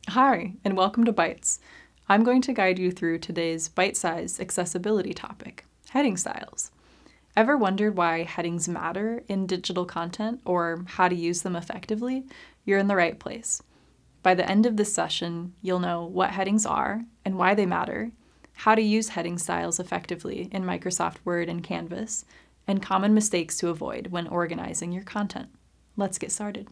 Hi, and welcome to Bytes. I'm going to guide you through today's bite-sized accessibility topic, heading styles. Ever wondered why headings matter in digital content or how to use them effectively? You're in the right place. By the end of this session, you'll know what headings are and why they matter, how to use heading styles effectively in Microsoft Word and Canvas, and common mistakes to avoid when organizing your content. Let's get started.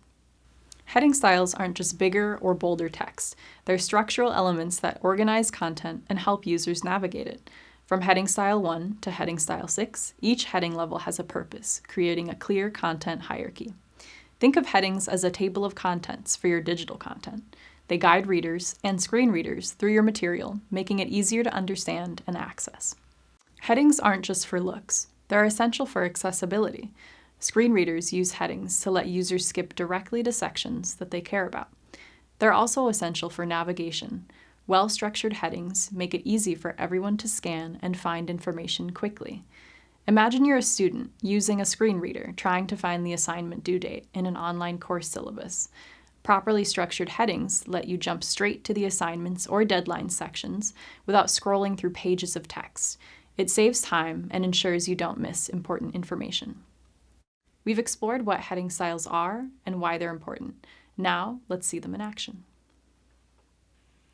Heading styles aren't just bigger or bolder text. They're structural elements that organize content and help users navigate it. From heading style 1 to heading style 6, each heading level has a purpose, creating a clear content hierarchy. Think of headings as a table of contents for your digital content. They guide readers and screen readers through your material, making it easier to understand and access. Headings aren't just for looks. They're essential for accessibility. Screen readers use headings to let users skip directly to sections that they care about. They're also essential for navigation. Well-structured headings make it easy for everyone to scan and find information quickly. Imagine you're a student using a screen reader trying to find the assignment due date in an online course syllabus. Properly structured headings let you jump straight to the assignments or deadline sections without scrolling through pages of text. It saves time and ensures you don't miss important information. We've explored what heading styles are and why they're important. Now, let's see them in action.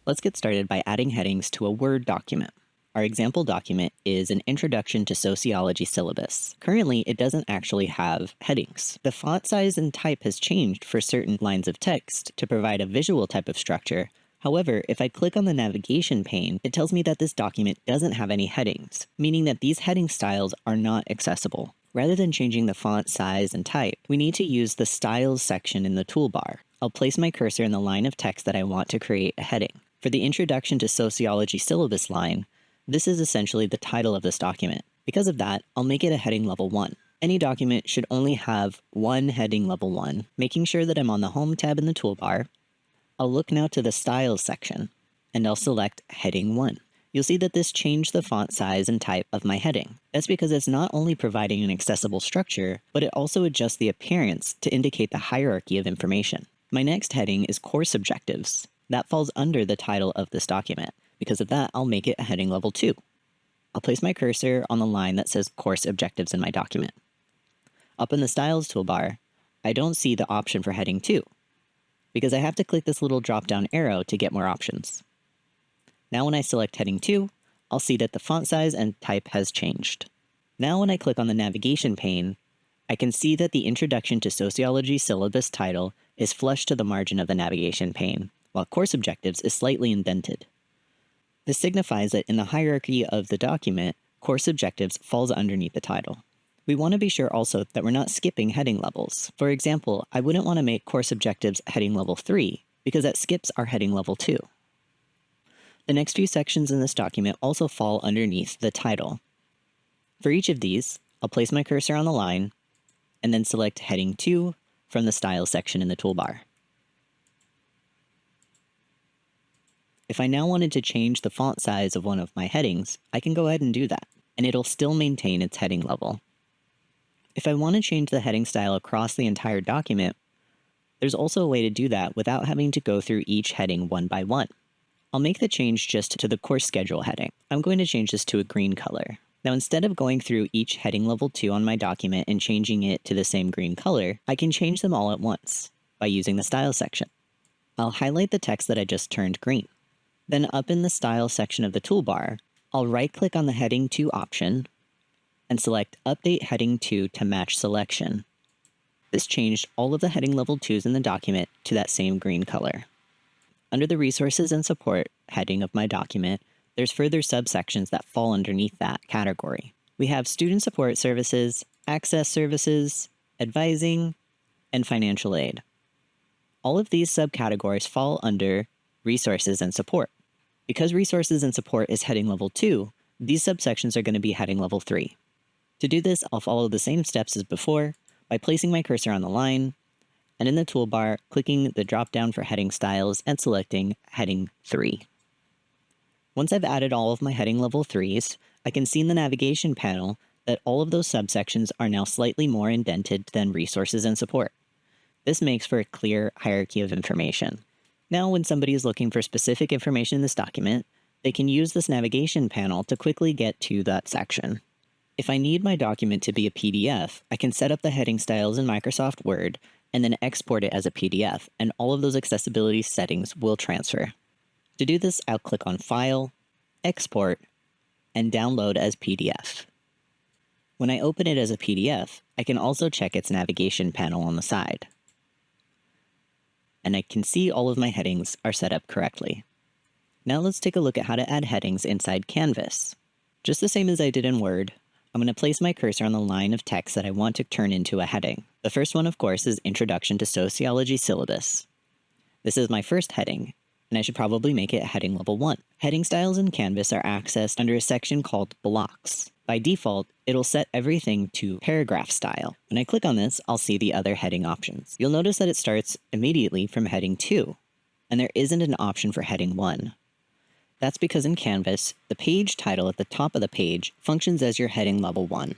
Let's get started by adding headings to a Word document. Our example document is an Introduction to Sociology syllabus. Currently, it doesn't actually have headings. The font size and type has changed for certain lines of text to provide a visual type of structure. However, if I click on the navigation pane, it tells me that this document doesn't have any headings, meaning that these heading styles are not accessible. Rather than changing the font size and type, we need to use the Styles section in the toolbar. I'll place my cursor in the line of text that I want to create a heading. For the Introduction to Sociology syllabus line, this is essentially the title of this document. Because of that, I'll make it a heading level 1. Any document should only have one heading level 1, making sure that I'm on the Home tab in the toolbar. I'll look now to the Styles section, and I'll select Heading 1. You'll see that this changed the font size and type of my heading. That's because it's not only providing an accessible structure, but it also adjusts the appearance to indicate the hierarchy of information. My next heading is Course Objectives. That falls under the title of this document. Because of that, I'll make it a heading level 2. I'll place my cursor on the line that says Course Objectives in my document. Up in the Styles toolbar, I don't see the option for heading 2, because I have to click this little drop-down arrow to get more options. Now when I select heading 2, I'll see that the font size and type has changed. Now when I click on the navigation pane, I can see that the Introduction to Sociology syllabus title is flush to the margin of the navigation pane, while Course Objectives is slightly indented. This signifies that in the hierarchy of the document, Course Objectives falls underneath the title. We want to be sure also that we're not skipping heading levels. For example, I wouldn't want to make Course Objectives heading level 3, because that skips our heading level 2. The next few sections in this document also fall underneath the title. For each of these, I'll place my cursor on the line, and then select Heading 2 from the Style section in the toolbar. If I now wanted to change the font size of one of my headings, I can go ahead and do that, and it'll still maintain its heading level. If I want to change the heading style across the entire document, there's also a way to do that without having to go through each heading one by one. I'll make the change just to the course schedule heading. I'm going to change this to a green color. Now instead of going through each heading level 2 on my document and changing it to the same green color, I can change them all at once by using the Style section. I'll highlight the text that I just turned green. Then up in the Style section of the toolbar, I'll right-click on the Heading 2 option and select Update Heading 2 to match selection. This changed all of the heading level 2s in the document to that same green color. Under the Resources and Support heading of my document, there's further subsections that fall underneath that category. We have Student Support Services, Access Services, Advising, and Financial Aid. All of these subcategories fall under Resources and Support. Because Resources and Support is heading level 2, these subsections are going to be heading level 3. To do this, I'll follow the same steps as before by placing my cursor on the line, and in the toolbar, clicking the drop-down for heading styles and selecting Heading 3. Once I've added all of my heading level 3s, I can see in the navigation panel that all of those subsections are now slightly more indented than Resources and Support. This makes for a clear hierarchy of information. Now, when somebody is looking for specific information in this document, they can use this navigation panel to quickly get to that section. If I need my document to be a PDF, I can set up the heading styles in Microsoft Word and then export it as a PDF, and all of those accessibility settings will transfer. To do this, I'll click on File, Export, and Download as PDF. When I open it as a PDF, I can also check its navigation panel on the side. And I can see all of my headings are set up correctly. Now let's take a look at how to add headings inside Canvas. Just the same as I did in Word, I'm going to place my cursor on the line of text that I want to turn into a heading. The first one, of course, is Introduction to Sociology Syllabus. This is my first heading, and I should probably make it heading level 1. Heading styles in Canvas are accessed under a section called Blocks. By default, it'll set everything to paragraph style. When I click on this, I'll see the other heading options. You'll notice that it starts immediately from heading 2, and there isn't an option for heading 1. That's because in Canvas, the page title at the top of the page functions as your heading level 1.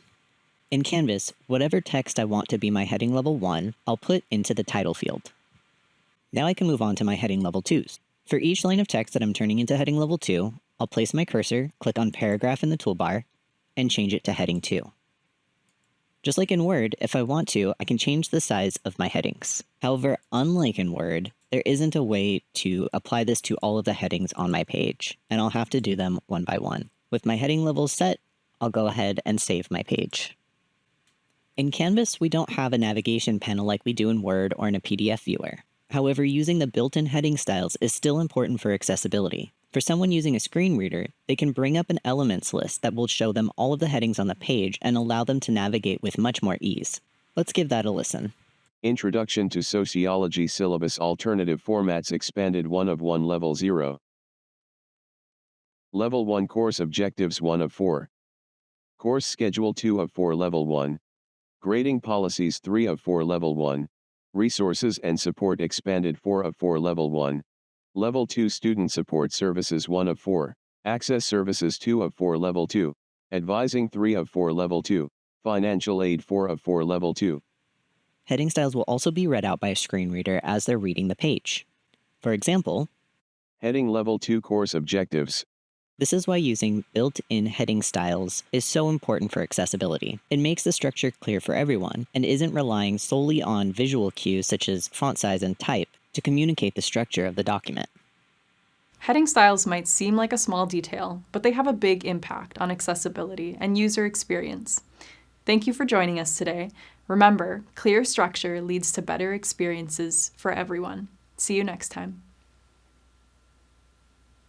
In Canvas, whatever text I want to be my heading level 1, I'll put into the title field. Now I can move on to my heading level 2s. For each line of text that I'm turning into heading level 2, I'll place my cursor, click on Paragraph in the toolbar, and change it to heading 2. Just like in Word, if I want to, I can change the size of my headings. However, unlike in Word, there isn't a way to apply this to all of the headings on my page, and I'll have to do them one by one. With my heading levels set, I'll go ahead and save my page. In Canvas, we don't have a navigation panel like we do in Word or in a PDF viewer. However, using the built-in heading styles is still important for accessibility. For someone using a screen reader, they can bring up an elements list that will show them all of the headings on the page and allow them to navigate with much more ease. Let's give that a listen. Introduction to Sociology Syllabus Alternative Formats Expanded 1 of 1 Level 0. Level 1 Course Objectives 1 of 4. Course Schedule 2 of 4 Level 1. Grading Policies 3 of 4 Level 1. Resources and Support Expanded 4 of 4 Level 1. Level 2 Student Support Services 1 of 4. Access Services 2 of 4 Level 2. Advising 3 of 4 Level 2. Financial Aid 4 of 4 Level 2. Heading styles will also be read out by a screen reader as they're reading the page. For example, Heading Level 2 Course Objectives. This is why using built-in heading styles is so important for accessibility. It makes the structure clear for everyone and isn't relying solely on visual cues such as font size and type to communicate the structure of the document. Heading styles might seem like a small detail, but they have a big impact on accessibility and user experience. Thank you for joining us today. Remember, clear structure leads to better experiences for everyone. See you next time.